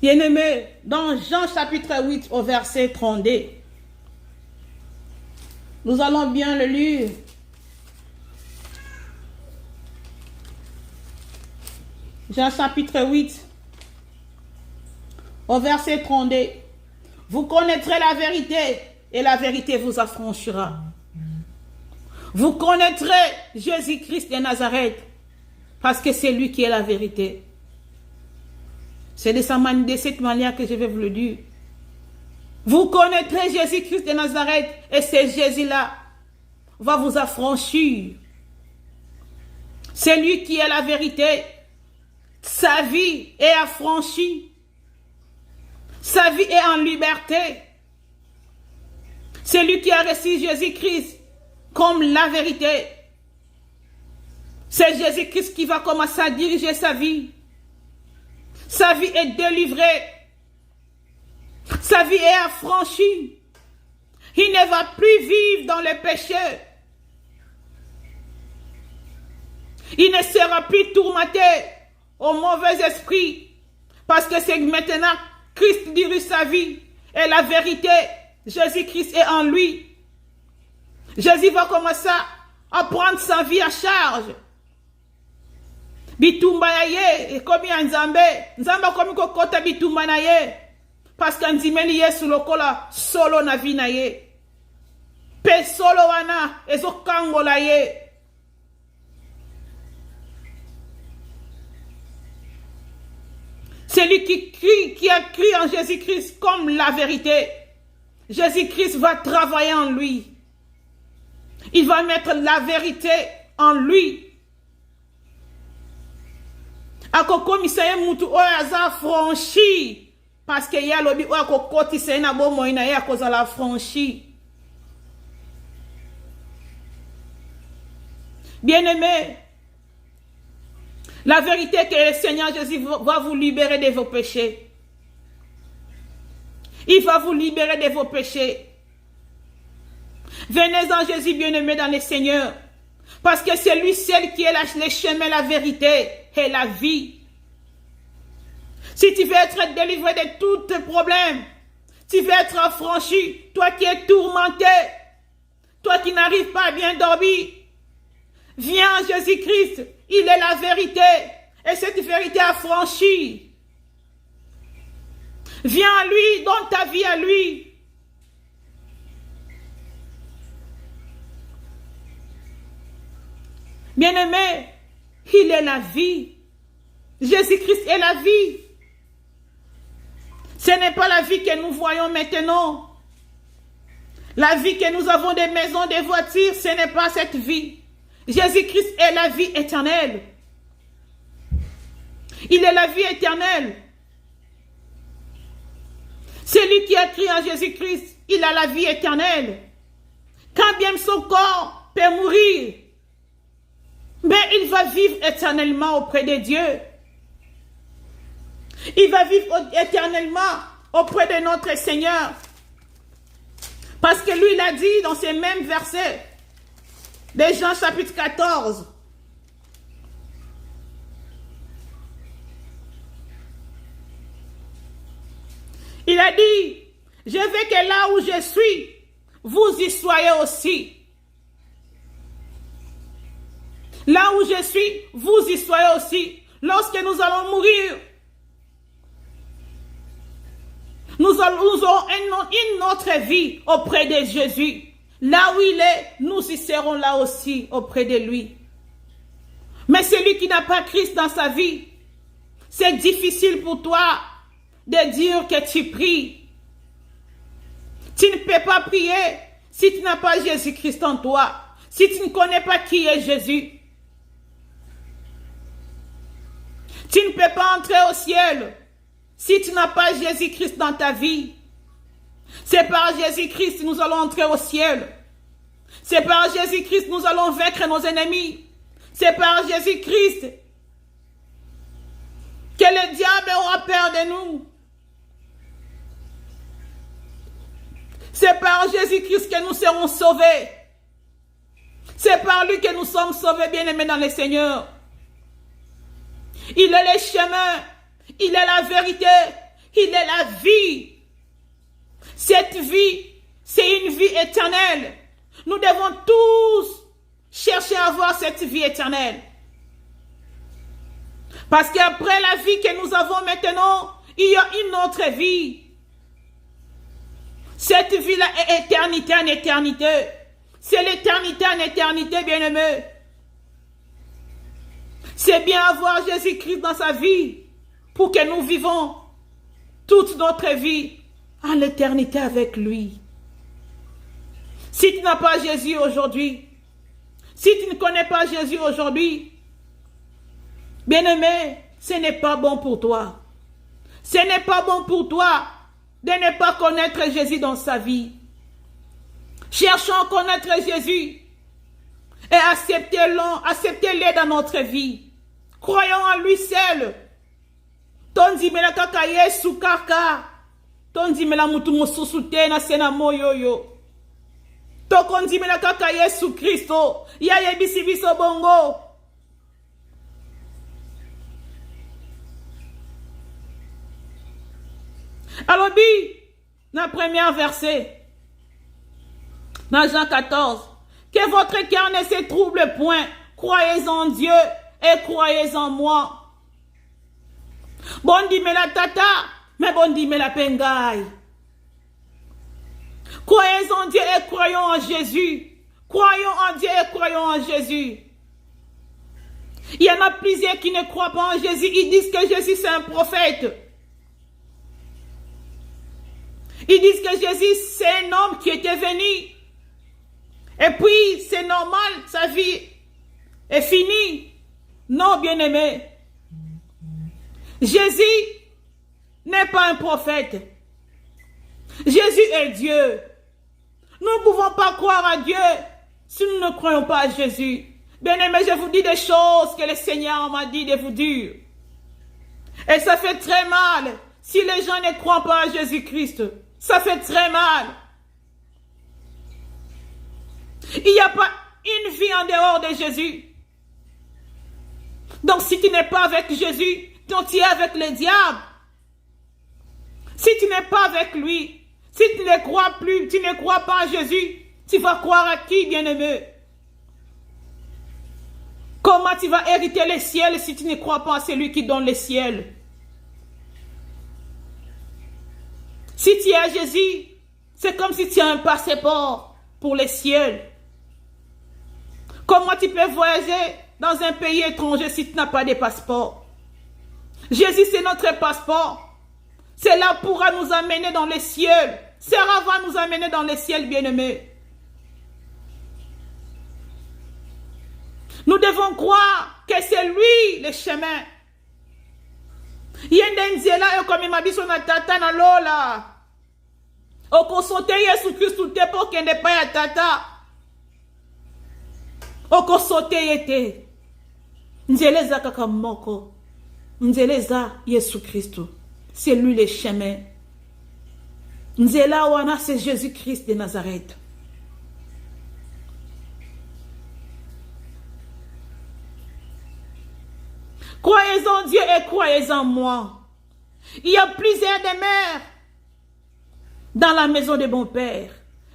Bien-aimés, dans Jean chapitre 8 au verset 32, nous allons bien le lire. Jean chapitre 8 au verset 32. Vous connaîtrez la vérité et la vérité vous affranchira. Vous connaîtrez Jésus-Christ de Nazareth parce que c'est lui qui est la vérité. C'est de cette manière que je vais vous le dire. Vous connaîtrez Jésus-Christ de Nazareth et ce Jésus-là va vous affranchir. C'est lui qui est la vérité. Sa vie est affranchie. Sa vie est en liberté. C'est lui qui a reçu Jésus-Christ comme la vérité. C'est Jésus-Christ qui va commencer à diriger sa vie. Sa vie est délivrée. Sa vie est affranchie. Il ne va plus vivre dans le péché. Il ne sera plus tourmenté au mauvais esprit. Parce que c'est maintenant Christ dirige sa vie. Et la vérité, Jésus-Christ est en lui. Jésus va commencer à prendre sa vie à charge. Bitumba na ye, komi nzambe, nzamba komi kokota bitumba na ye. Parce que nzimeli Yesu lokola solo na vie na ye. Pe solo wana, ezo kangola ye. C'est lui qui a crié en Jésus-Christ comme la vérité. Jésus-Christ va travailler en lui. Il va mettre la vérité en lui. Akokomisa mutu oyo aza franchi parce que ya lobi oyo akokotisa na bomoi na ye akozala franchi. Bien-aimés, la vérité que le Seigneur Jésus va vous libérer de vos péchés. Il va vous libérer de vos péchés. Venez en Jésus, bien-aimés dans le Seigneur. Parce que c'est lui seul qui est le chemin, la vérité et la vie. Si tu veux être délivré de tous tes problèmes, tu veux être affranchi, toi qui es tourmenté, toi qui n'arrives pas à bien dormir, viens en Jésus-Christ, il est la vérité et cette vérité affranchie. Viens à lui, donne ta vie à lui. Bien-aimé, il est la vie. Jésus-Christ est la vie. Ce n'est pas la vie que nous voyons maintenant. La vie que nous avons des maisons, des voitures, ce n'est pas cette vie. Jésus-Christ est la vie éternelle. Il est la vie éternelle. C'est lui qui a crié en Jésus-Christ. Il a la vie éternelle. Quand bien son corps peut mourir, mais il va vivre éternellement auprès de Dieu. Il va vivre éternellement auprès de notre Seigneur. Parce que lui, il a dit dans ces mêmes versets de Jean chapitre 14. Il a dit, je veux que là où je suis, vous y soyez aussi. Là où je suis, vous y soyez aussi. Lorsque nous allons mourir, nous aurons une autre vie auprès de Jésus. Là où il est, nous y serons là aussi auprès de lui. Mais celui qui n'a pas Christ dans sa vie, c'est difficile pour toi de dire que tu pries. Tu ne peux pas prier si tu n'as pas Jésus-Christ en toi. Si tu ne connais pas qui est Jésus. Tu ne peux pas entrer au ciel si tu n'as pas Jésus-Christ dans ta vie. C'est par Jésus-Christ que nous allons entrer au ciel. C'est par Jésus-Christ que nous allons vaincre nos ennemis. C'est par Jésus-Christ que le diable aura peur de nous. C'est par Jésus-Christ que nous serons sauvés. C'est par lui que nous sommes sauvés, bien-aimés dans le Seigneur. Il est le chemin, il est la vérité, Il est la vie. Cette vie, c'est une vie éternelle. Nous devons tous chercher à avoir cette vie éternelle. Parce qu'après la vie que nous avons maintenant, il y a une autre vie. Cette vie-là est éternité en éternité. C'est l'éternité en éternité, bien-aimé. C'est bien avoir Jésus-Christ dans sa vie pour que nous vivons toute notre vie en l'éternité avec lui. Si tu n'as pas Jésus aujourd'hui, si tu ne connais pas Jésus aujourd'hui, bien-aimé, ce n'est pas bon pour toi. Ce n'est pas bon pour toi de ne pas connaître Jésus dans sa vie. Cherchons à connaître Jésus et acceptez-le dans notre vie. Croyons en lui seul. Tondi mela kaka Yesu kaka. Tondi mela mutu mususu tena sena moyo yo. Tokondi mela kaka Yesu Kristo. Ya yebisi biso bongo. Alors, dans le premier verset, dans Jean 14, que votre cœur ne se trouble point, croyez en Dieu et croyez en moi. Bon dit me la tata, mais bon dit me la pengaille. Croyez en Dieu et croyons en Jésus. Croyons en Dieu et croyons en Jésus. Il y en a plusieurs qui ne croient pas en Jésus. Ils disent que Jésus c'est un prophète. Ils disent que Jésus, c'est un homme qui était venu. Et puis, c'est normal, sa vie est finie. Non, bien-aimé. Jésus n'est pas un prophète. Jésus est Dieu. Nous ne pouvons pas croire à Dieu si nous ne croyons pas à Jésus. Bien-aimé, je vous dis des choses que le Seigneur m'a dit de vous dire. Et ça fait très mal si les gens ne croient pas à Jésus-Christ. Ça fait très mal. Il n'y a pas une vie en dehors de Jésus. Donc si tu n'es pas avec Jésus, donc tu es avec le diable. Si tu n'es pas avec lui, si tu ne crois plus, tu ne crois pas à Jésus, tu vas croire à qui, bien-aimé? Comment tu vas hériter le ciel si tu ne crois pas à celui qui donne le ciel? Si tu es à Jésus, c'est comme si tu as un passeport pour le ciel. Comment tu peux voyager dans un pays étranger si tu n'as pas de passeport? Jésus, c'est notre passeport. Cela pourra nous amener dans le ciel. Cela va nous amener dans le ciel, bien-aimés. Nous devons croire que c'est lui le chemin. Yende nzela yo comme ma biso na tata na lola. Oko sote Yesu Kristu te po kende pa ya tata. Oko sote yete. Nzeleza kaka moko. Nzeleza Yesu Kristu. C'est lui le chemin. Nzela wana c'est Jésus-Christ de Nazareth. Croyez en Dieu et croyez en moi. Il y a plusieurs demeures dans la maison de mon Père.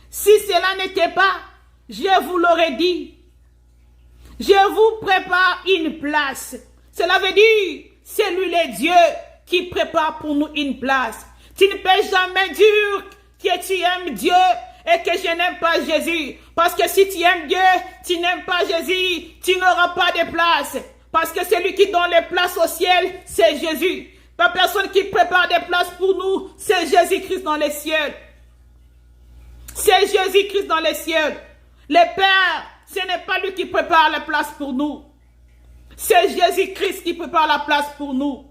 Si cela n'était pas, je vous l'aurais dit. Je vous prépare une place. Cela veut dire, c'est lui le Dieu qui prépare pour nous une place. Tu ne peux jamais dire que tu aimes Dieu et que je n'aime pas Jésus. Parce que si tu aimes Dieu, tu n'aimes pas Jésus, tu n'auras pas de place. Parce que celui qui donne les places au ciel, c'est Jésus. La personne qui prépare des places pour nous, c'est Jésus-Christ dans les cieux. C'est Jésus-Christ dans les cieux. Le Père, ce n'est pas lui qui prépare la place pour nous. C'est Jésus-Christ qui prépare la place pour nous.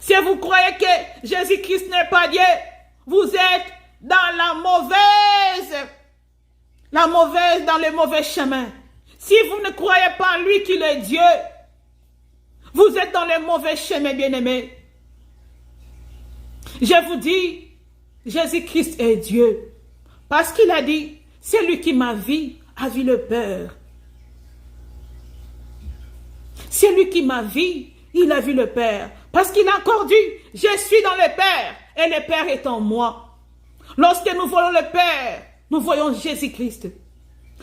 Si vous croyez que Jésus-Christ n'est pas Dieu, vous êtes dans dans le mauvais chemin. Si vous ne croyez pas en lui qu'il est Dieu, vous êtes dans le mauvais chemin, bien-aimés. Je vous dis, Jésus-Christ est Dieu. Parce qu'il a dit, celui qui m'a vu a vu le Père. Celui qui m'a vu, il a vu le Père. Parce qu'il a encore dit, je suis dans le Père et le Père est en moi. Lorsque nous voyons le Père, nous voyons Jésus-Christ.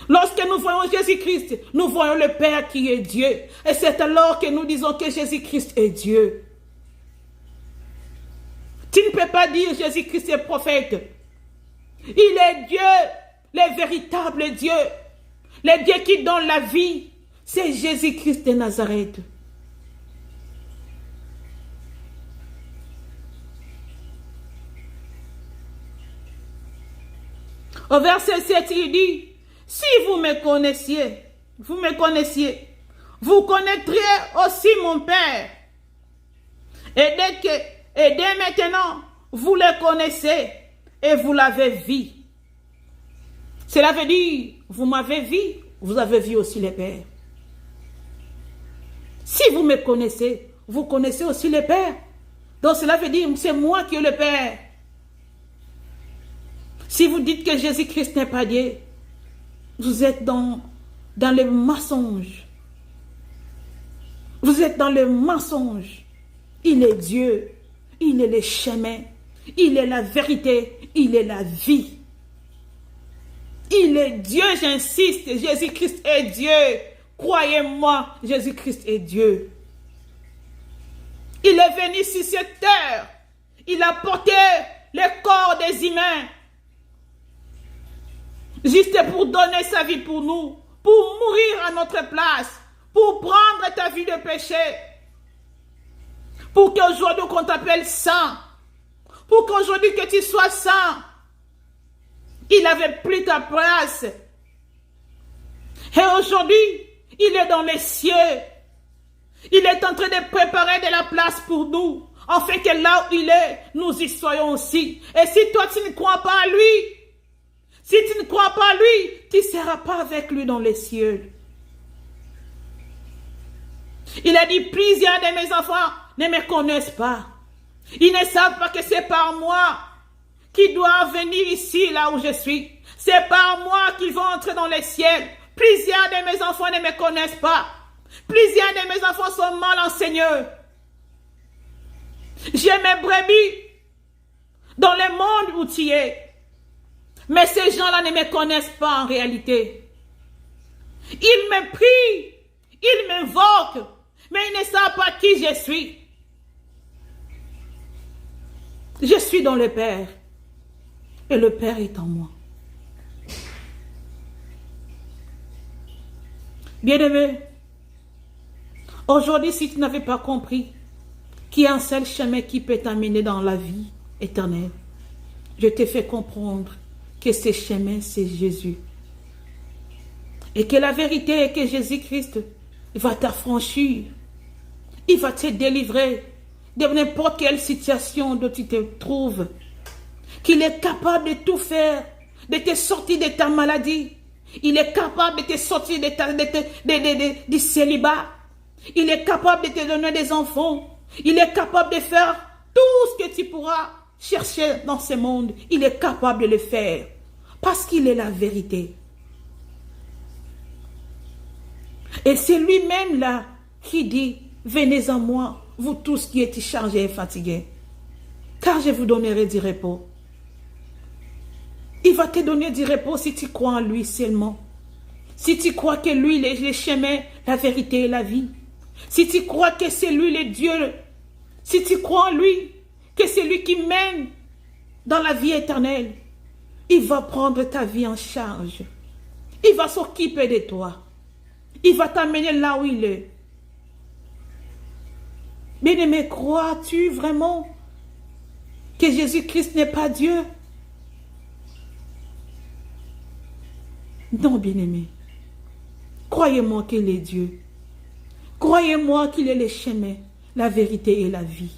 Lorsque nous voyons Jésus-Christ, nous voyons le Père qui est Dieu. Et c'est alors que nous disons que Jésus-Christ est Dieu. Tu ne peux pas dire Jésus-Christ est prophète. Il est Dieu, le véritable Dieu. Le Dieu qui donne la vie, c'est Jésus-Christ de Nazareth. Au verset 7, il dit, si vous me connaissiez, vous connaîtriez aussi mon Père. Et dès maintenant, vous le connaissez et vous l'avez vu. Cela veut dire, vous m'avez vu, vous avez vu aussi le Père. Si vous me connaissez, vous connaissez aussi le Père. Donc cela veut dire, c'est moi qui ai le Père. Si vous dites que Jésus-Christ n'est pas Dieu, vous êtes dans le mensonge. Vous êtes dans le mensonge. Il est Dieu. Il est le chemin. Il est la vérité. Il est la vie. Il est Dieu, j'insiste. Jésus-Christ est Dieu. Croyez-moi, Jésus-Christ est Dieu. Il est venu sur cette terre. Il a porté le corps des humains. Juste pour donner sa vie pour nous, pour mourir à notre place, pour prendre ta vie de péché, pour qu'aujourd'hui qu'on t'appelle saint, pour qu'aujourd'hui que tu sois saint. Il avait pris ta place. Et aujourd'hui, il est dans les cieux. Il est en train de préparer de la place pour nous, afin que là où il est, nous y soyons aussi. Et si toi tu ne crois pas à lui, si tu ne crois pas à lui, tu ne seras pas avec lui dans les cieux. Il a dit, plusieurs de mes enfants ne me connaissent pas. Ils ne savent pas que c'est par moi qu'ils doivent venir ici, là où je suis. C'est par moi qu'ils vont entrer dans les ciels. Plusieurs de mes enfants ne me connaissent pas. Plusieurs de mes enfants sont mal enseignés. J'ai mes brebis dans le monde où tu es. Mais ces gens-là ne me connaissent pas en réalité. Ils me prient, ils m'invoquent, mais ils ne savent pas qui je suis. Je suis dans le Père, et le Père est en moi. Bien-aimé, aujourd'hui, si tu n'avais pas compris qu'il y a un seul chemin qui peut t'amener dans la vie éternelle, je t'ai fait comprendre que ce chemin, c'est Jésus. Et que la vérité est que Jésus-Christ va t'affranchir. Il va te délivrer de n'importe quelle situation dont tu te trouves. Qu'il est capable de tout faire, de te sortir de ta maladie. Il est capable de te sortir du célibat. Il est capable de te donner des enfants. Il est capable de faire tout ce que tu pourras chercher dans ce monde. Il est capable de le faire. Parce qu'il est la vérité. Et c'est lui-même là qui dit, venez à moi, vous tous qui êtes chargés et fatigués, car je vous donnerai du repos. Il va te donner du repos si tu crois en lui seulement. Si tu crois que lui, il est le chemin, la vérité et la vie. Si tu crois que c'est lui le Dieu. Si tu crois en lui, que c'est lui qui mène dans la vie éternelle. Il va prendre ta vie en charge. Il va s'occuper de toi. Il va t'amener là où il est. Bien-aimé, crois-tu vraiment que Jésus-Christ n'est pas Dieu? Non, bien-aimé. Croyez-moi qu'il est Dieu. Croyez-moi qu'il est le chemin, la vérité et la vie.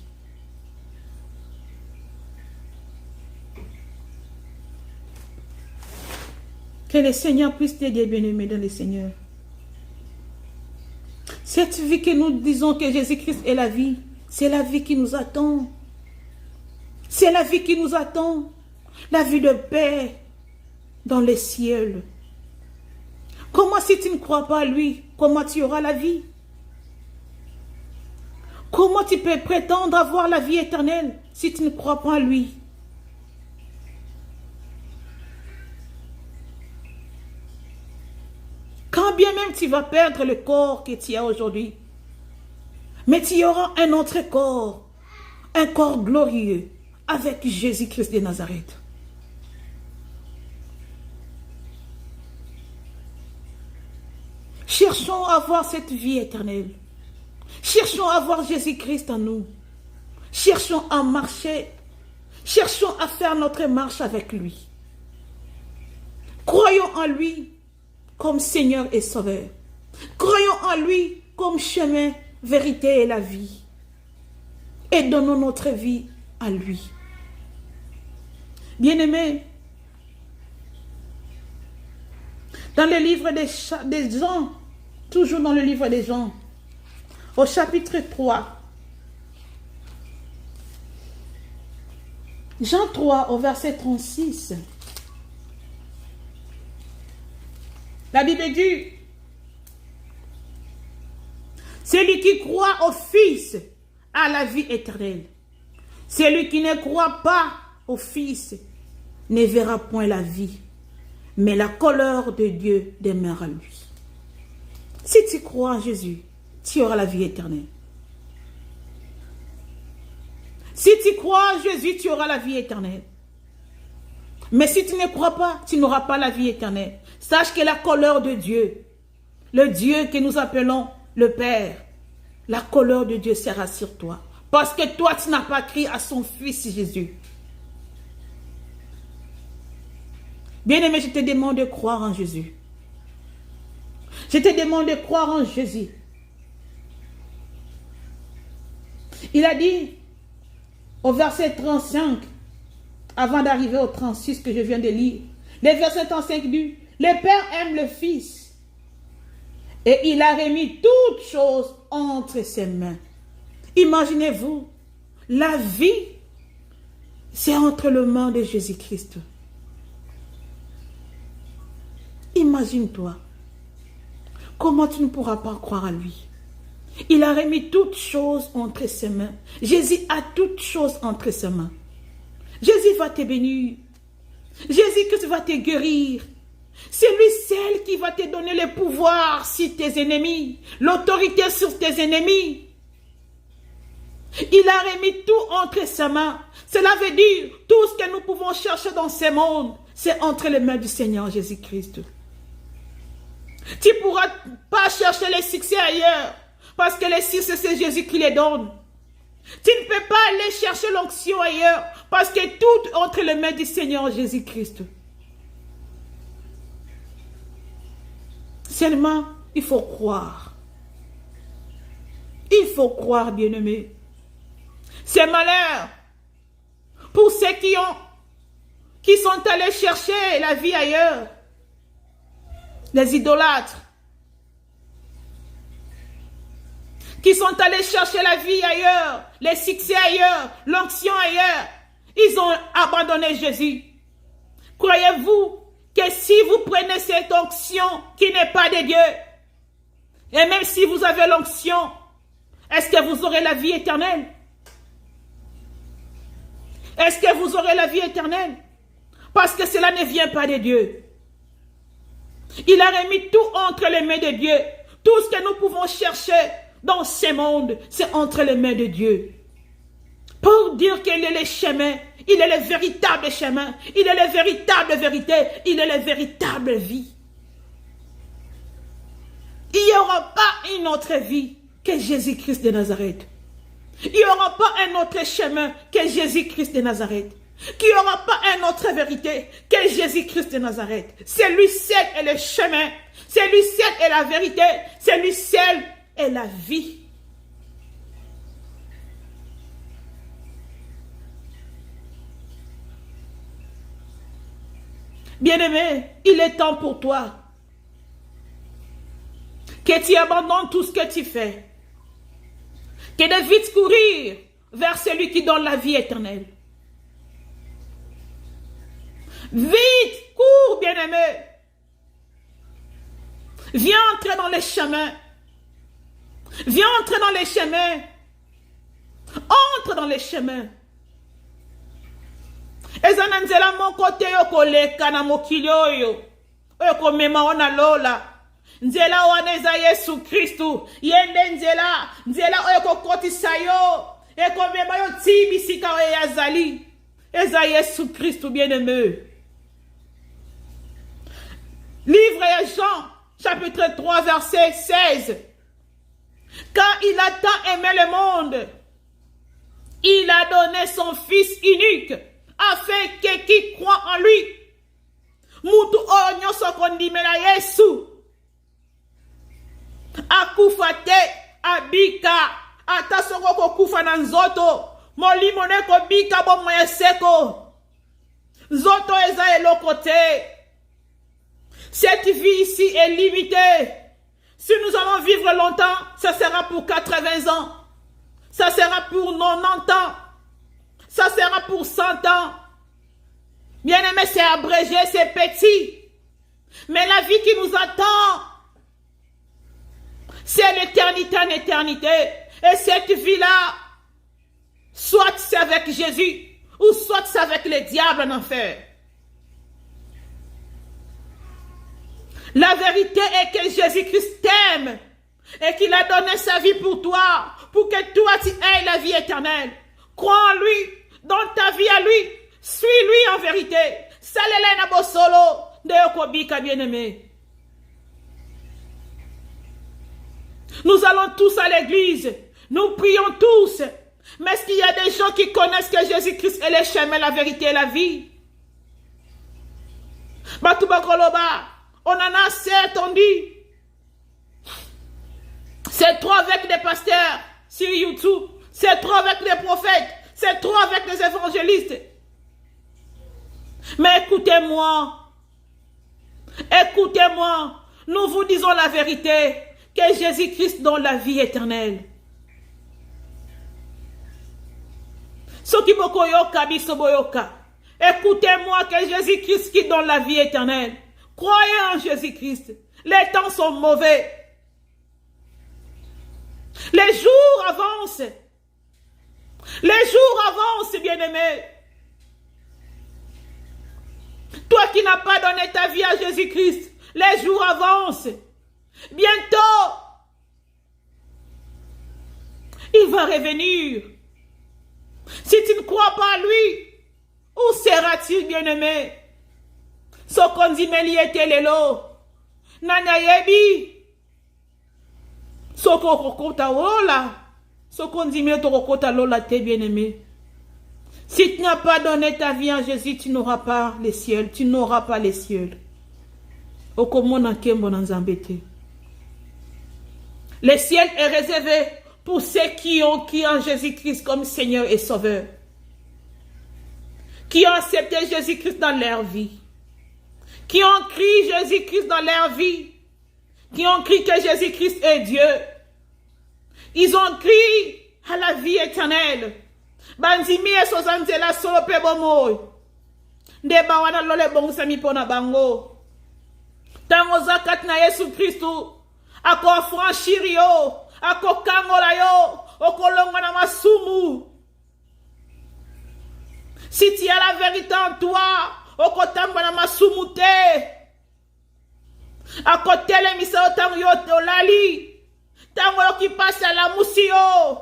Que le Seigneur puisse t'aider, bien-aimé, dans le Seigneur. Cette vie que nous disons que Jésus-Christ est la vie, c'est la vie qui nous attend. C'est la vie qui nous attend. La vie de paix dans les cieux. Comment si tu ne crois pas à lui, comment tu auras la vie? Comment tu peux prétendre avoir la vie éternelle si tu ne crois pas en lui? Quand bien même tu vas perdre le corps que tu as aujourd'hui, mais tu auras un autre corps, un corps glorieux, avec Jésus-Christ de Nazareth. Cherchons à avoir cette vie éternelle. Cherchons à voir Jésus-Christ en nous. Cherchons à marcher. Cherchons à faire notre marche avec lui. Croyons en lui comme Seigneur et Sauveur. Croyons en lui comme chemin, vérité et la vie. Et donnons notre vie à lui. Bien-aimés, dans le livre des Jean, toujours dans le livre des Jean, au chapitre 3, Jean 3 au verset 36, la Bible dit, celui qui croit au Fils a la vie éternelle. Celui qui ne croit pas au Fils ne verra point la vie, mais la colère de Dieu demeure à lui. Si tu crois en Jésus, tu auras la vie éternelle. Si tu crois en Jésus, tu auras la vie éternelle. Mais si tu ne crois pas, tu n'auras pas la vie éternelle. Sache que la colère de Dieu, le Dieu que nous appelons le Père, la colère de Dieu sera sur toi. Parce que toi, tu n'as pas crié à son Fils Jésus. Bien-aimé, je te demande de croire en Jésus. Je te demande de croire en Jésus. Il a dit au verset 35, avant d'arriver au 36 que je viens de lire, le verset 35 dit, le Père aime le Fils et il a remis toutes choses entre ses mains. Imaginez-vous, la vie, c'est entre les mains de Jésus-Christ. Imagine-toi, comment tu ne pourras pas croire à lui? Il a remis toutes choses entre ses mains. Jésus a toutes choses entre ses mains. Jésus va te bénir. Jésus-Christ va te guérir. C'est lui seul qui va te donner le pouvoir sur tes ennemis, l'autorité sur tes ennemis. Il a remis tout entre ses mains. Cela veut dire, tout ce que nous pouvons chercher dans ce monde, c'est entre les mains du Seigneur Jésus-Christ. Tu ne pourras pas chercher le succès ailleurs, parce que le succès, c'est Jésus qui les donne. Tu ne peux pas aller chercher l'onction ailleurs, parce que tout est entre les mains du Seigneur Jésus-Christ. Seulement, il faut croire. Il faut croire, bien-aimé. C'est malheur pour ceux qui sont allés chercher la vie ailleurs. Les idolâtres. Qui sont allés chercher la vie ailleurs, les succès ailleurs, l'onction ailleurs. Ils ont abandonné Jésus. Croyez-vous que si vous prenez cette onction qui n'est pas de Dieu, et même si vous avez l'onction, est-ce que vous aurez la vie éternelle? Est-ce que vous aurez la vie éternelle? Parce que cela ne vient pas de Dieu. Il a remis tout entre les mains de Dieu. Tout ce que nous pouvons chercher dans ce monde, c'est entre les mains de Dieu. Pour dire qu'il est le chemin, il est le véritable chemin, il est la véritable vérité, il est la véritable vie. Il n'y aura pas une autre vie que Jésus-Christ de Nazareth. Il n'y aura pas un autre chemin que Jésus-Christ de Nazareth. Qu'il n'y aura pas une autre vérité que Jésus-Christ de Nazareth. C'est lui seul est le chemin. C'est lui seul est la vérité. C'est lui seul est la vie. Bien-aimé, il est temps pour toi que tu abandonnes tout ce que tu fais. Que de vite courir vers celui qui donne la vie éternelle. Vite, cours, bien-aimé. Viens entrer dans les chemins. Viens entrer dans les chemins Entre dans les chemins. Ezana nzela moko te yo koleka na mokili oyo. Oyo komema ona lola. Nzela wana eza Yesu Kristu. Yende nzela. Nzela oyo kokotisa yo. Ekomema yo tibisika oyo yazali. Eza Yesu Kristu bien-aimé. Livre à Jean, chapitre 3, verset 16. Car il a tant aimé le monde, il a donné son Fils unique, afin que qui croit en lui, mutu oyo nyonso kondimela Yesu, akufa te, abika, ata soko kokufa na nzoto, molimo ne kobika bomo ya seko, nzoto eza eloko te. Cette vie ici est limitée. Si nous allons vivre longtemps, ça sera pour 80 ans. Ça sera pour 90 ans. Ça sera pour 100 ans. Bien aimé, c'est abrégé, c'est petit. Mais la vie qui nous attend, c'est l'éternité en éternité. Et cette vie-là, soit c'est avec Jésus, ou soit c'est avec le diable en enfer. La vérité est que Jésus-Christ t'aime et qu'il a donné sa vie pour toi, pour que toi tu aies la vie éternelle. Crois en lui, donne ta vie à lui, suis-lui en vérité. Salele na bosolo de Yokobika bien-aimé. Nous allons tous à l'église, nous prions tous. Mais est-ce qu'il y a des gens qui connaissent que Jésus-Christ est le chemin, la vérité et la vie? Batubakoloba. On en a assez entendu. C'est trop avec des pasteurs sur YouTube. C'est trop avec les prophètes. C'est trop avec les évangélistes. Mais écoutez-moi. Écoutez-moi. Nous vous disons la vérité. Que Jésus-Christ donne la vie éternelle. Écoutez-moi que Jésus-Christ qui donne la vie éternelle. Croyez en Jésus-Christ. Les temps sont mauvais. Les jours avancent. Les jours avancent, bien-aimé. Toi qui n'as pas donné ta vie à Jésus-Christ, les jours avancent. Bientôt, il va revenir. Si tu ne crois pas à lui, où sera-t-il, bien-aimé? Sokondimeli ete lelo nanya yebi soko kokota wola sokondimeli to kokota lola te bien-aimé. Si tu n'as pas donné ta vie à Jésus, tu n'auras pas les cieux, tu n'auras pas les cieux. Okomona kembo na nzambe te. Le ciel est réservé pour ceux qui ont Jésus-Christ comme Seigneur et Sauveur, qui ont accepté Jésus-Christ dans leur vie, qui ont crié Jésus-Christ dans leur vie, qui ont crié que Jésus-Christ est Dieu. Ils ont crié à la vie éternelle. Banzimi esozanzela solo pe bomo. Ndeba wana lole bongusami pona bango. Tango zakat na Yesu Kristu ako franchir yo, ako kangola yo, okolonga na masumu. Si tu as la vérité en toi, okotamba na masumu te. Akotele misa otango yo olali. Tango yo ki passe à la musi yo.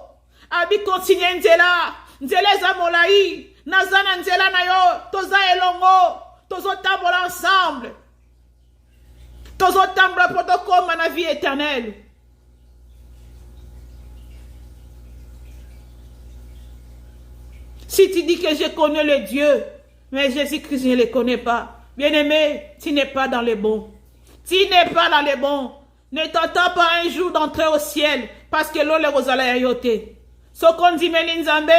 Abi continue nzela. Nzela za molai. Nazana nzela na yo. Toza elongo. Tozo tambola ensemble. Tozo tambola protocole na vie éternelle. Si tu dis que je connais le Dieu, mais Jésus-Christ, je ne le connais pas. Bien-aimé, tu n'es pas dans les bons. Tu n'es pas dans les bons. Ne t'attends pas un jour d'entrer au ciel, parce que l'on les rosala yayote. So qu'on dit nzambe,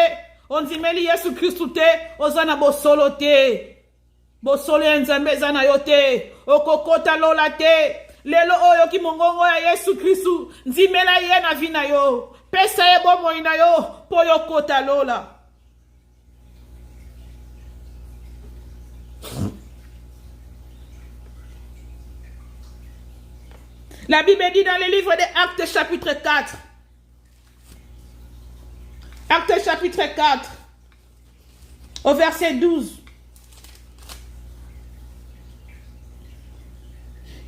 on dit Yesu Christu te, ozana bosolo te. Bosolo nzambe zana yote, okokota lola te. Lelo oyo ki mongongo ya Yesu Christu, nzimela ye na vina yo. Pesa ye bomo ina yo, po yo kota lola. La Bible dit dans le livre des Actes chapitre 4, Actes chapitre 4, au verset 12.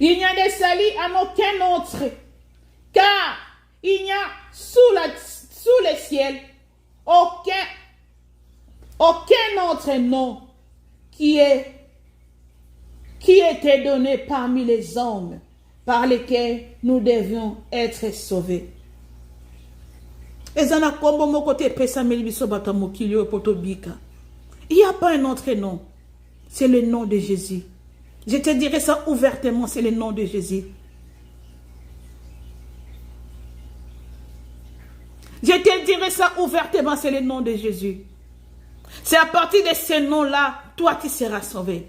Il n'y a de salut en aucun autre, car il n'y a sous le ciel aucun autre nom qui était donné parmi les hommes par lesquels nous devions être sauvés. Il n'y a pas un autre nom. C'est le nom de Jésus. Je te dirai ça ouvertement, c'est le nom de Jésus. Je te dirai ça ouvertement, c'est le nom de Jésus. C'est à partir de ce nom-là, toi tu seras sauvé.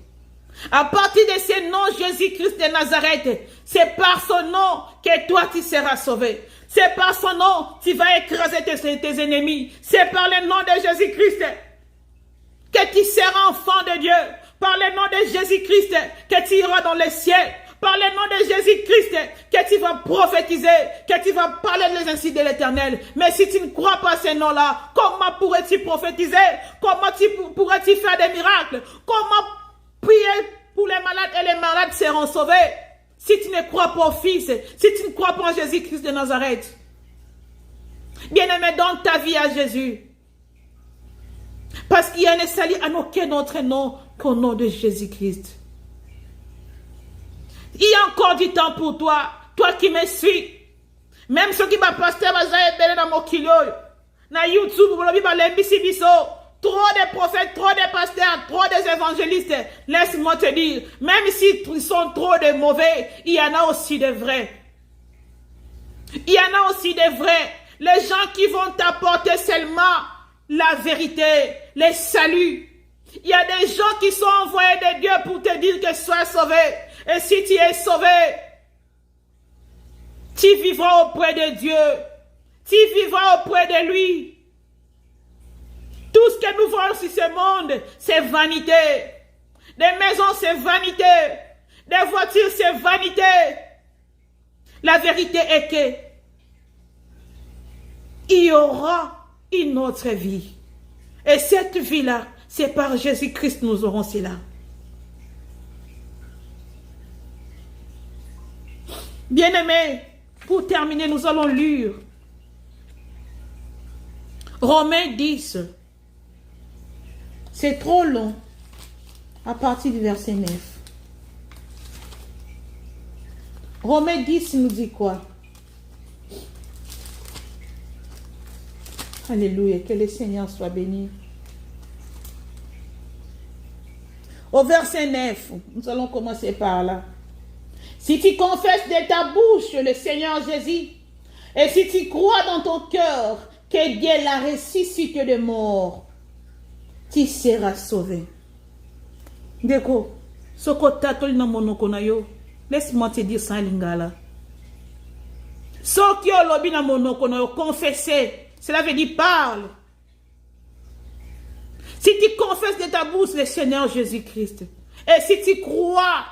À partir de ce nom, Jésus-Christ de Nazareth, c'est par son nom que toi tu seras sauvé. C'est par son nom que tu vas écraser tes ennemis. C'est par le nom de Jésus-Christ que tu seras enfant de Dieu. Par le nom de Jésus-Christ que tu iras dans le ciel. Par le nom de Jésus-Christ que tu vas prophétiser, que tu vas parler les ainsi de l'Éternel. Mais si tu ne crois pas à ce nom-là, comment pourrais-tu prophétiser? Comment pourrais-tu faire des miracles? Comment prier pour les malades et les malades seront sauvés? Si tu ne crois pas au Fils, si tu ne crois pas en Jésus-Christ de Nazareth. Bien-aimé, donne ta vie à Jésus. Parce qu'il y a un salut à aucun autre nom qu'au nom de Jésus-Christ. Il y a encore du temps pour toi, toi qui me suis. Même ceux qui m'ont pasteur, dans mon kilo, na YouTube, trop de prophètes, trop de pasteurs, trop d'évangélistes. Laisse-moi te dire, même s'ils sont trop de mauvais, il y en a aussi de vrais. Il y en a aussi de vrais. Les gens qui vont t'apporter seulement la vérité, les saluts. Il y a des gens qui sont envoyés de Dieu pour te dire que sois sauvé. Et si tu es sauvé, tu vivras auprès de Dieu. Tu vivras auprès de lui. Tout ce que nous voyons sur ce monde, c'est vanité. Des maisons, c'est vanité. Des voitures, c'est vanité. La vérité est que il y aura une autre vie. Et cette vie-là, c'est par Jésus-Christ que nous aurons cela. Bien-aimés, pour terminer, nous allons lire Romains 10. C'est trop long. À partir du verset 9. Romains 10 nous dit quoi? Alléluia, que le Seigneur soit béni. Au verset 9, nous allons commencer par là. Si tu confesses de ta bouche le Seigneur Jésus, et si tu crois dans ton cœur que Dieu l'a ressuscité de mort, tu seras sauvé. Deko, soko tatoli na monoko na yo. Laisse-moi te dire ça en lingala. Soko lobi na monoko na yo, confesser. Cela veut dire parle. Si tu confesses de ta bouche le Seigneur Jésus-Christ, et si tu crois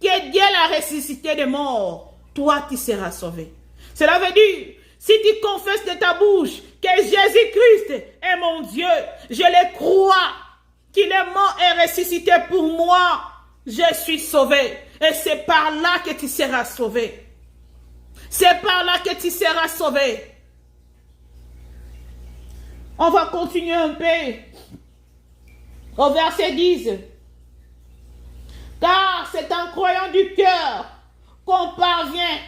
que Dieu l'a ressuscité de mort, toi tu seras sauvé. Cela veut dire, si tu confesses de ta bouche que Jésus-Christ est mon Dieu, je le crois, qu'il est mort et ressuscité pour moi, je suis sauvé. Et c'est par là que tu seras sauvé. C'est par là que tu seras sauvé. On va continuer un peu. Au verset 10. Car c'est en croyant du cœur qu'on parvient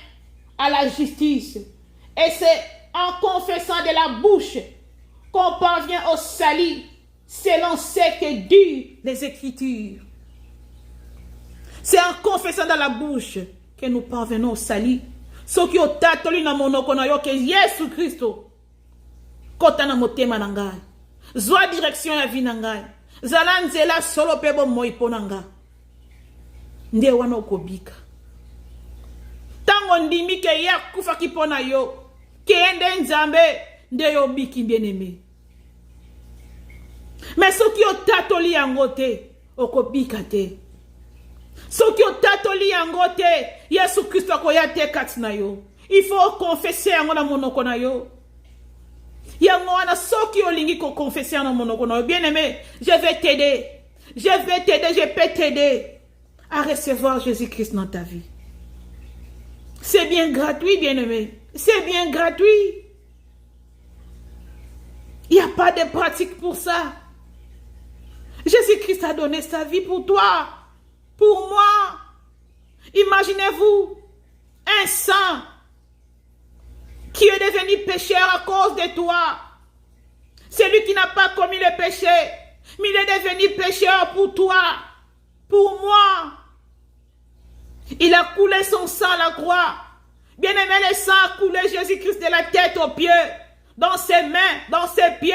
à la justice. Et c'est en confessant de la bouche qu'on parvient au salut, selon ce que disent les Écritures. C'est en confessant dans la bouche que nous parvenons au salut. Ce qui est tatoli na monoko na yo que Jésus Christo. Kota na motema na ngai. Zwa direction ya vie na ngai. Zala nzela solo pebo moipo na ngai. Nde wana okobika. Tango ndimi ke ya kufa kipona yo. Ke ende nzambe nde yo biki bien-aimé. Mais ce qui est tatoli yango te okobika te. Ce qui est tatoli yango te Yesu Christo koya te katina yo. Il faut confesser yango na monoko na yo. Yangoana soki olingi ko confesser na monoko na bien-aimé, je vais t'aider. Je peux t'aider à recevoir Jésus-Christ dans ta vie. C'est bien gratuit, bien-aimé. C'est bien gratuit. Il n'y a pas de pratique pour ça. Jésus-Christ a donné sa vie pour toi, pour moi. Imaginez-vous un saint qui est devenu pécheur à cause de toi. Celui qui n'a pas commis le péché, mais il est devenu pécheur pour toi, pour moi. Il a coulé son sang à la croix. Bien-aimé, le sang a coulé Jésus-Christ de la tête aux pieds, dans ses mains, dans ses pieds.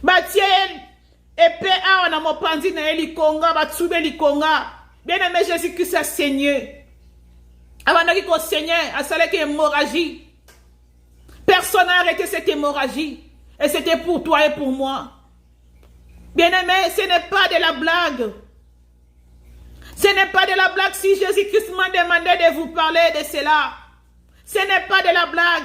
Batiel épée a na mopanzi na elikonga batsube likonga. Bien-aimé, Jésus-Christ a saigné. Avant de qu'il saignait, à celle qui est hémorragie. Personne n'a arrêté cette hémorragie. Et c'était pour toi et pour moi. Bien-aimé, ce n'est pas de la blague. Ce n'est pas de la blague si Jésus-Christ m'a demandé de vous parler de cela. Ce n'est pas de la blague.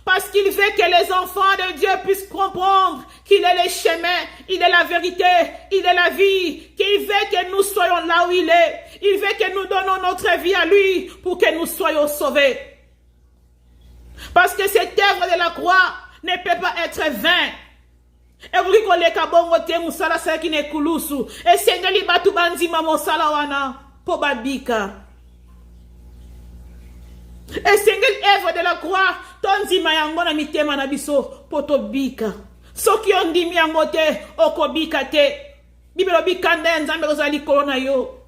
Parce qu'il veut que les enfants de Dieu puissent comprendre qu'il est le chemin, il est la vérité, il est la vie, qu'il veut que nous soyons là où il est. Il veut que nous donnons notre vie à lui pour que nous soyons sauvés. Parce que cette œuvre de la croix ne peut pas être vaine. Et vous dites qu'on est kabongo te musala sa qui ne kulusu. Et Seigneur li batu banzima mosala wana po babika. Et Seigneur œuvre de la croix tonzima yango na mitema na biso poto bika. Soki ondimi yango te okobika te. Bibelo bikanda nzambe kozali kolona yo.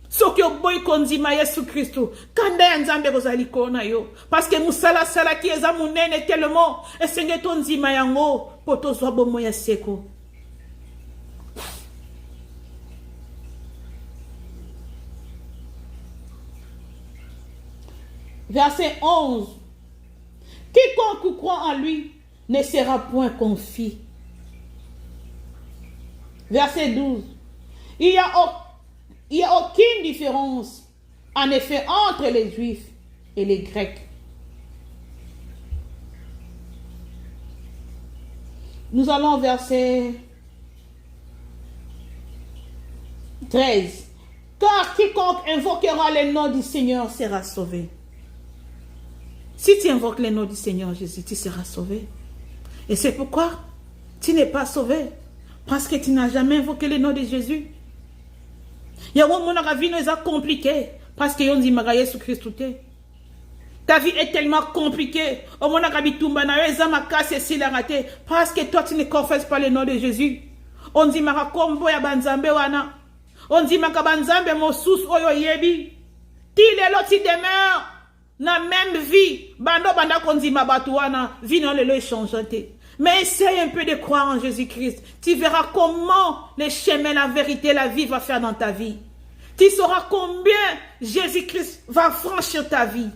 Soki oboyi konzima Yesu Kristo kanda ya nzambe kozali kolona yo. Parce que musala sala ki eza munene tellement. Et Seigneur tonzima yango poto zwa bomo ya seko. Verset 11. Quiconque croit en lui ne sera point confus. Verset 12. Il n'y a aucune différence, en effet, entre les Juifs et les Grecs. Nous allons au verset 13. Car quiconque invoquera le nom du Seigneur sera sauvé. Si tu invoques le nom du Seigneur Jésus, tu seras sauvé. Et c'est pourquoi tu n'es pas sauvé. Parce que tu n'as jamais invoqué le nom de Jésus. Il y a un moment où vie est compliquée. Parce que on dit Jésus Christ. Ta vie est tellement compliquée. Au moment où parce que toi tu ne confesses pas le nom de Jésus. On dit Marakombo ya banzambe wana. On dit Makabanzambe mosus oyo yebi. Ti lelo ti demeure. Na même vie, bando banda kondi mabatuana, vie non le changeante. Mais essaye un peu de croire en Jésus-Christ. Tu verras comment les chemins, la vérité, la vie va faire dans ta vie. Tu sauras combien Jésus-Christ va franchir ta vie.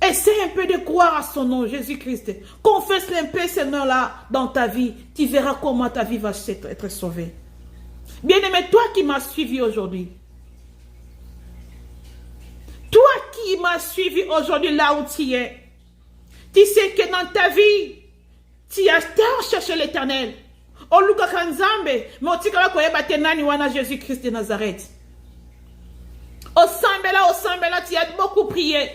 Essaye un peu de croire à son nom, Jésus-Christ. Confesse un peu ce nom-là dans ta vie. Tu verras comment ta vie va être sauvée. Bien-aimé, toi qui m'as suivi aujourd'hui, toi qui m'as suivi aujourd'hui là où tu es, tu sais que dans ta vie, tu as cherché l'éternel. O luka kanzambe, mais tu kala koyeba tenani wana Jésus-Christ de Nazareth. Au sambela, tu as beaucoup prié.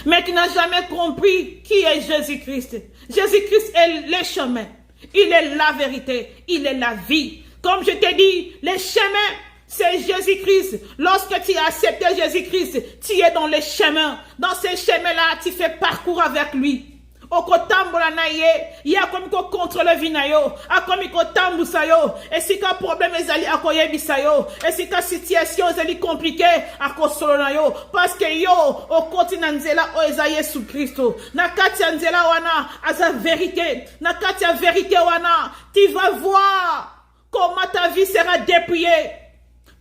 Mais tu n'as jamais compris qui est Jésus-Christ. Jésus-Christ est le chemin. Il est la vérité. Il est la vie. Comme je t'ai dit, le chemin, c'est Jésus-Christ. Lorsque tu as accepté Jésus-Christ, tu es dans le chemin. Dans ce chemin-là, tu fais parcours avec lui. Okotambola na ye, ya comme ko contrôle vinayo, a comme ko tambusayo, et si ka problème ezali akoyebisayo, et si ka situation ezali compliqué akosolonayo, parce que yo au continent nzela o eza Yesu Kristo, na kati ya nzela wana aza vérité, na kati ya vérité wana, tu vas voir comment ta vie sera dépouillée,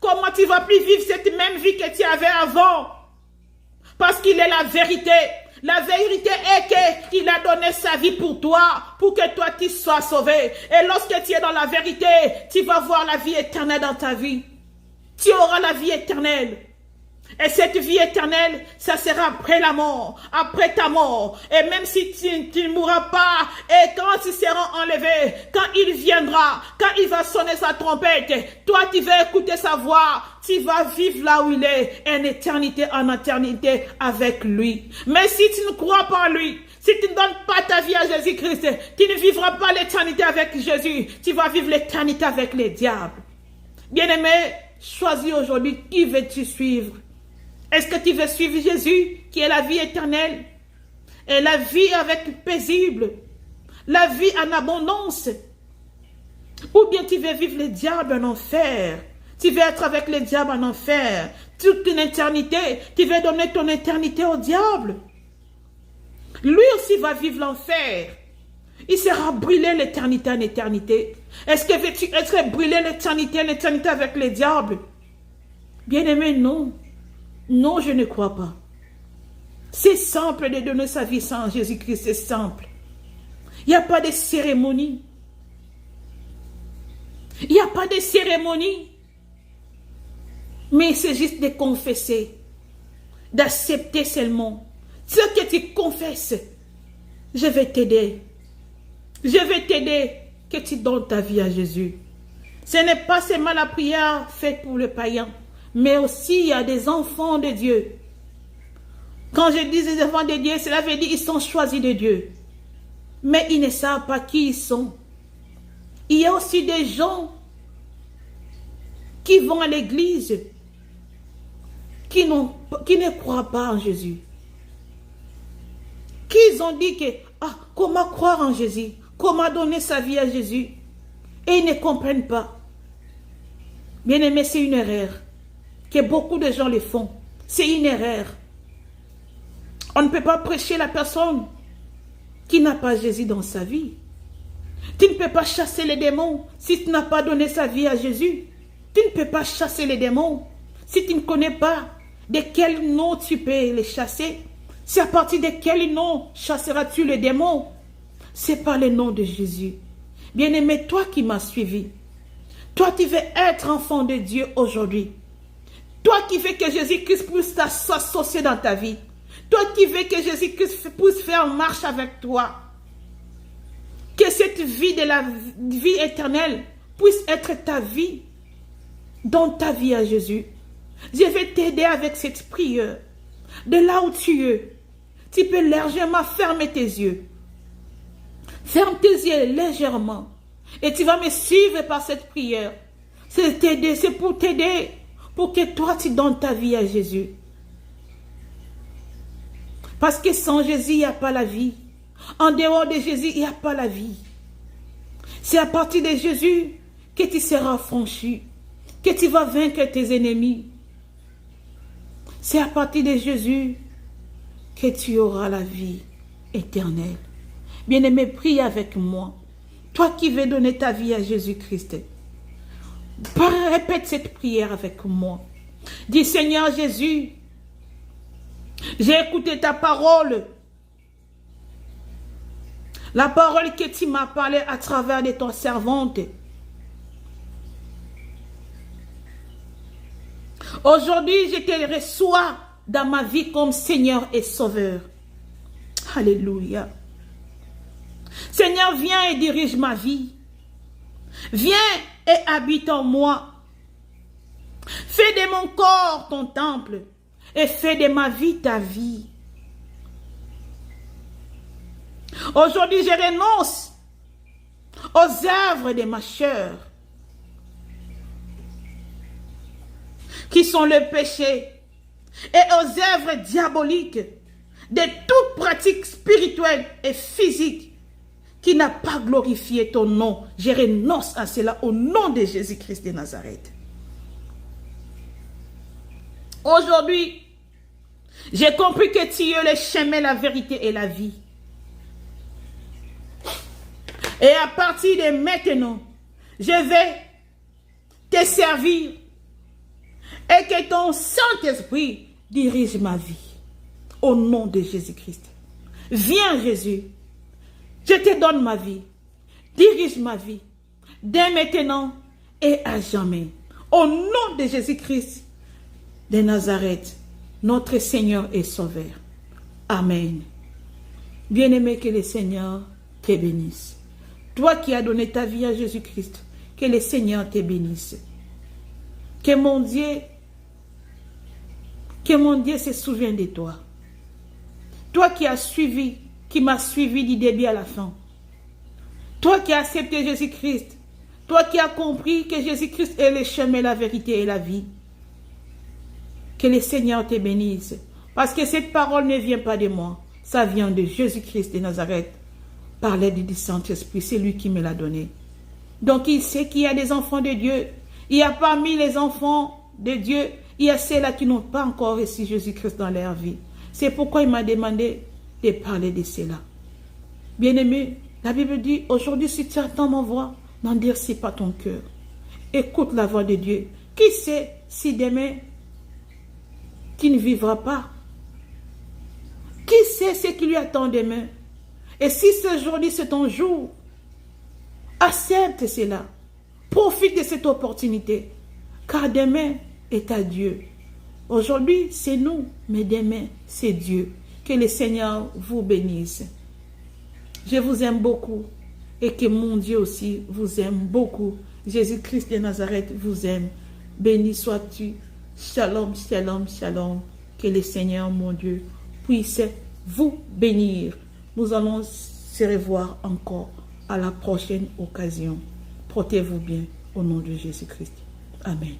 comment tu vas plus vivre cette même vie que tu avais avant, parce qu'il est la vérité. La vérité est qu'il a donné sa vie pour toi, pour que toi tu sois sauvé. Et lorsque tu es dans la vérité, tu vas voir la vie éternelle dans ta vie. Tu auras la vie éternelle. Et cette vie éternelle, ça sera après la mort, après ta mort. Et même si tu ne mourras pas, et quand tu seras enlevé, quand il viendra, quand il va sonner sa trompette, toi tu vas écouter sa voix, tu vas vivre là où il est, en éternité avec lui. Mais si tu ne crois pas en lui, si tu ne donnes pas ta vie à Jésus-Christ, tu ne vivras pas l'éternité avec Jésus, tu vas vivre l'éternité avec les diables. Bien-aimé, choisis aujourd'hui qui veux-tu suivre. Est-ce que tu veux suivre Jésus, qui est la vie éternelle, et la vie avec paisible, la vie en abondance, ou bien tu veux vivre le diable en enfer, tu veux être avec le diable en enfer, toute une éternité, tu veux donner ton éternité au diable. Lui aussi va vivre l'enfer. Il sera brûlé l'éternité en éternité. Est-ce que veux-tu être brûlé l'éternité en éternité avec le diable? Bien-aimé, non. Non, je ne crois pas. C'est simple de donner sa vie sans Jésus-Christ, c'est simple. Il n'y a pas de cérémonie. Il n'y a pas de cérémonie. Mais c'est juste de confesser, d'accepter seulement. Ce que tu confesses, je vais t'aider. Je vais t'aider que tu donnes ta vie à Jésus. Ce n'est pas seulement la prière faite pour le païen, mais aussi il y a des enfants de Dieu. Quand je dis des enfants de Dieu, cela veut dire qu'ils sont choisis de Dieu. Mais ils ne savent pas qui ils sont. Il y a aussi des gens qui vont à l'église, qui ne croient pas en Jésus. Qui ont dit que, comment croire en Jésus? Comment donner sa vie à Jésus? Et ils ne comprennent pas. Bien-aimé, c'est une erreur. Que beaucoup de gens le font. C'est une erreur. On ne peut pas prêcher la personne qui n'a pas Jésus dans sa vie. Tu ne peux pas chasser les démons si tu n'as pas donné sa vie à Jésus. Tu ne peux pas chasser les démons si tu ne connais pas de quel nom tu peux les chasser. C'est à partir de quel nom chasseras-tu les démons? C'est par le nom de Jésus. Bien-aimé, toi qui m'as suivi, toi qui veux être enfant de Dieu aujourd'hui, toi qui veux que Jésus-Christ puisse s'associer dans ta vie, toi qui veux que Jésus-Christ puisse faire marche avec toi, que cette vie de la vie éternelle puisse être ta vie, donne ta vie à Jésus. Je vais t'aider avec cette prière. De là où tu es, tu peux légèrement fermer tes yeux. Ferme tes yeux légèrement. Et tu vas me suivre par cette prière. C'est t'aider, c'est pour t'aider. Pour que toi, tu donnes ta vie à Jésus. Parce que sans Jésus, il n'y a pas la vie. En dehors de Jésus, il n'y a pas la vie. C'est à partir de Jésus que tu seras franchi. Que tu vas vaincre tes ennemis. C'est à partir de Jésus que tu auras la vie éternelle. Bien-aimé, prie avec moi. Toi qui veux donner ta vie à Jésus-Christ, répète cette prière avec moi. Dis, Seigneur Jésus, j'ai écouté ta parole. La parole que tu m'as parlé à travers de ton servante. Aujourd'hui, je te reçois dans ma vie comme Seigneur et Sauveur. Alléluia. Seigneur, viens et dirige ma vie. Viens et habite en moi. Fais de mon corps ton temple et fais de ma vie ta vie. Aujourd'hui, je renonce aux œuvres de ma chair qui sont le péché et aux œuvres diaboliques de toute pratique spirituelle et physique qui n'a pas glorifié ton nom. Je renonce à cela au nom de Jésus-Christ de Nazareth. Aujourd'hui, j'ai compris que tu es le chemin, la vérité et la vie. Et à partir de maintenant, je vais te servir et que ton Saint-Esprit dirige ma vie. Au nom de Jésus-Christ. Viens Jésus. Je te donne ma vie. Dirige ma vie. Dès maintenant et à jamais. Au nom de Jésus-Christ de Nazareth. notre Seigneur et Sauveur. Amen. Bien-aimé, que le Seigneur te bénisse. Toi qui as donné ta vie à Jésus-Christ, que le Seigneur te bénisse. Que mon Dieu se souvienne de toi. Toi qui as suivi, qui m'as suivi du début à la fin. Toi qui as accepté Jésus-Christ. Toi qui as compris que Jésus-Christ est le chemin, la vérité et la vie. Que le Seigneur te bénisse. Parce que cette parole ne vient pas de moi. Ça vient de Jésus-Christ de Nazareth. Par l'aide du Saint-Esprit. C'est lui qui me l'a donné. Donc il sait qu'il y a des enfants de Dieu. Il y a parmi les enfants de Dieu, il y a ceux-là qui n'ont pas encore reçu Jésus-Christ dans leur vie. C'est pourquoi il m'a demandé de parler de cela. Bien-aimé, la Bible dit, aujourd'hui si tu entends ma voix, n'endurcis pas ton cœur. Écoute la voix de Dieu. Qui sait si demain, tu ne vivras pas? Qui sait ce qui lui attend demain? Et si aujourd'hui c'est ton jour, accepte cela. Profite de cette opportunité. Car demain est à Dieu. Aujourd'hui, c'est nous, mais demain, c'est Dieu. Que le Seigneur vous bénisse. Je vous aime beaucoup. Et que mon Dieu aussi vous aime beaucoup. Jésus-Christ de Nazareth vous aime. Béni sois-tu. Shalom, shalom, shalom. Que le Seigneur, mon Dieu, puisse vous bénir. Nous allons se revoir encore à la prochaine occasion. Portez-vous bien au nom de Jésus-Christ. Amen.